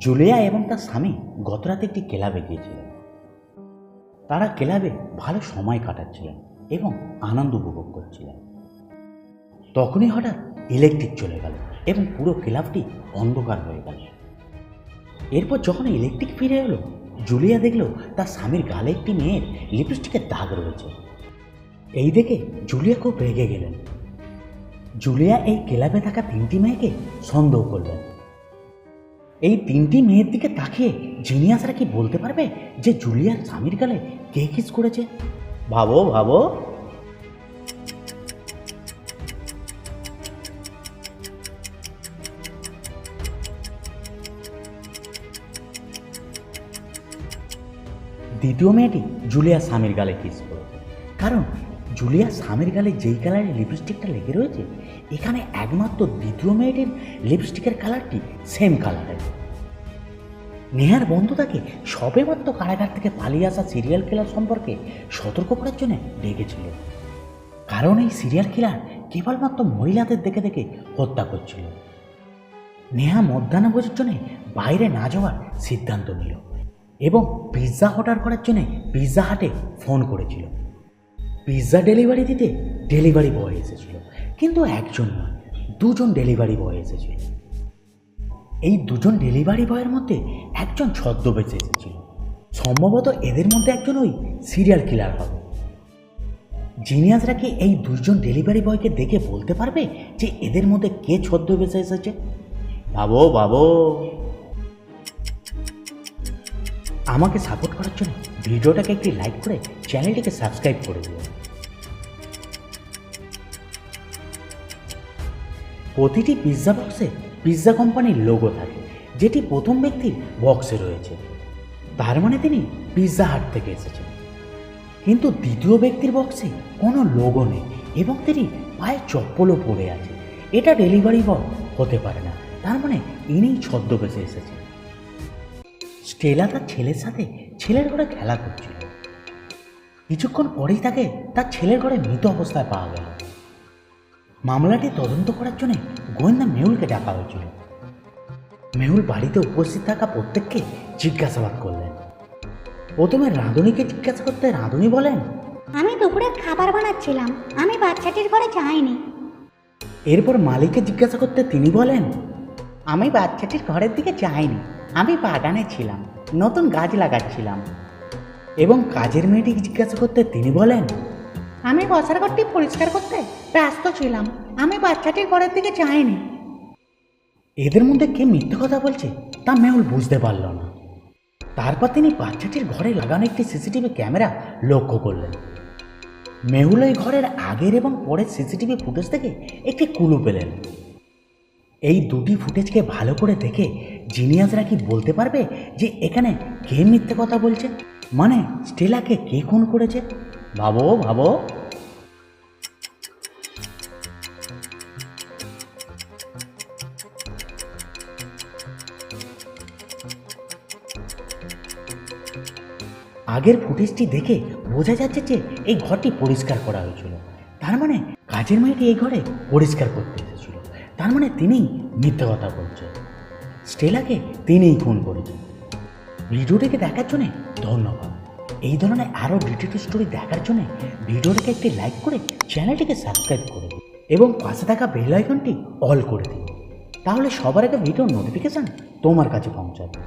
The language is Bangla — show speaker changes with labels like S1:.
S1: জুলিয়া এবং তার স্বামী গতরাতে একটি ক্লাবে গিয়েছিলেন। তারা ক্লাবে ভালো সময় কাটাচ্ছিলেন এবং আনন্দ উপভোগ করছিলেন। তখনই হঠাৎ ইলেকট্রিক চলে গেল এবং পুরো ক্লাবটি অন্ধকার হয়ে গেল। এরপর যখন ইলেকট্রিক ফিরে এলো, জুলিয়া দেখল তার স্বামীর গালে একটি মেয়ের লিপস্টিকের দাগ রয়েছে। এই দেখে জুলিয়া খুব রেগে গেলেন। জুলিয়া এই ক্লাবে থাকা 3টি মেয়েকে সন্দেহ করলেন। এই 3টি মেয়ের দিকে তাকিয়ে জিনিয়াসরা কি বলতে পারবে যে জুলিয়ার স্বামীর গালে কে কিস করেছে? ভাবো ভাবো। দ্বিতীয় মেয়েটি জুলিয়ার স্বামীর গালে কিস করেছে, কারণ জুলিয়ার স্বামীর গালে যেই কালারের লিপস্টিকটা লেগে রয়েছে, এখানে একমাত্র দ্বিতীয় মেয়েটির লিপস্টিকের কালারটি সেম কালারের। নেহার বন্ধু তাকে সবেমাত্র কারাগার থেকে পালিয়ে আসা সিরিয়াল কিলার সম্পর্কে সতর্ক করার জন্য ডেকেছিল, কারণ এই সিরিয়াল কিলার কেবলমাত্র মহিলাদের দেখে দেখে হত্যা করছিল। নেহা মধ্যাহ্নভোজের জন্য বাইরে না যাওয়ার সিদ্ধান্ত নিল এবং পিৎজা অর্ডার করার জন্য পিৎজা হাটে ফোন করেছিল। পিৎজা ডেলিভারি দিতে ডেলিভারি বয় এসেছিল, কিন্তু একজন নয়, 2জন ডেলিভারি বয় এসেছিল। এই 2জন ডেলিভারি বয়ের মধ্যে একজন ছদ্মবেশে এসেছিল। সম্ভবত এদের মধ্যে একজন ওই সিরিয়াল কিলার হবে। জিনিয়াসরা কি এই 2জন ডেলিভারি বয়কে দেখে বলতে পারবে যে এদের মধ্যে কে ছদ্মবেশে এসেছে? ভাবো ভাবো। আমাকে সাপোর্ট করার জন্য ভিডিওটাকে একটি লাইক করে চ্যানেলটিকে সাবস্ক্রাইব করে দিও। প্রতিটি পিৎজা বক্সে পিৎজা কোম্পানির লোগো থাকে, যেটি প্রথম ব্যক্তির বক্সে রয়েছে। তার মানে তিনি পিৎজা হাট থেকে এসেছেন। কিন্তু দ্বিতীয় ব্যক্তির বক্সে কোনো লোগো নেই এবং তিনি পায়ে চপ্পলও পরে আছে। এটা ডেলিভারি বয় হতে পারে না, তার মানে ইনিই ছদ্মবেশে এসেছেন। স্টেলা তার ছেলের সাথে ছেলের ঘরে খেলা করছিল। কিছুক্ষণ পরেই তাকে তার ছেলের ঘরে মৃত অবস্থায় পাওয়া গেল। মামলাটি তদন্ত করার জন্য গোয়েন্দা মেহুলকে ডাকা হয়েছিল। মেহুল বাড়িতে উপস্থিত থাকা প্রত্যেককে জিজ্ঞাসাবাদ করলেন। প্রথমে রাঁধুনিকে জিজ্ঞাসা করতে রাঁধুনি বলেন,
S2: আমি দুপুরে খাবার বানাচ্ছিলাম, আমি বাচ্চাটির ঘরে যাইনি।
S1: এরপর মালিককে জিজ্ঞাসা করতে তিনি বলেন, আমি বাচ্চাটির ঘরের দিকে যাইনি, আমি বাগানে ছিলাম, নতুন গাছ লাগাচ্ছিলাম। এবং কাজের মেয়েটিকে জিজ্ঞাসা করতে তিনি বলেন,
S2: আমি বসার ঘরটি পরিষ্কার করতে ব্যস্ত ছিলাম, আমি বাচ্চাটির ঘরের দিকে যাইনি।
S1: এদের মধ্যে কে মিথ্যে কথা বলছে তা মেহুল বুঝতে পারল না। তারপর তিনি বাচ্চাটির ঘরে লাগানো একটি সিসিটিভি ক্যামেরা লক্ষ্য করলেন। মেহুল ওই ঘরের আগের এবং পরের সিসিটিভি ফুটেজ থেকে একটি ক্লু পেলেন। এই 2টি ফুটেজকে ভালো করে দেখে জিনিয়াসরা কি বলতে পারবে যে এখানে কে মিথ্যে কথা বলছে, মানে স্টেলাকে কে খুন করেছে? ভাবো ভাবো। আগের ফুটেজটি দেখে বোঝা যাচ্ছে যে এই ঘরটি পরিষ্কার করা হয়েছিল, তার মানে কাজের মেয়েটি এই ঘরে পরিষ্কার করতে এসেছিল, তার মানে তিনিই মিথ্যে কথা বলছে। স্টেলাকে তিনিই খুন করেছেন। ভিডিওটিকে দেখার জন্য ধন্যবাদ। এই ধরনের আরও ডিটেলড স্টোরি দেখার জন্য ভিডিওটিকে একটি লাইক করে চ্যানেলটিকে সাবস্ক্রাইব করে দিন এবং পাশে থাকা বেল আইকনটি অল করে দিন, তাহলে সবার আগে ভিডিওর নোটিফিকেশান তোমার কাছে পৌঁছাবে।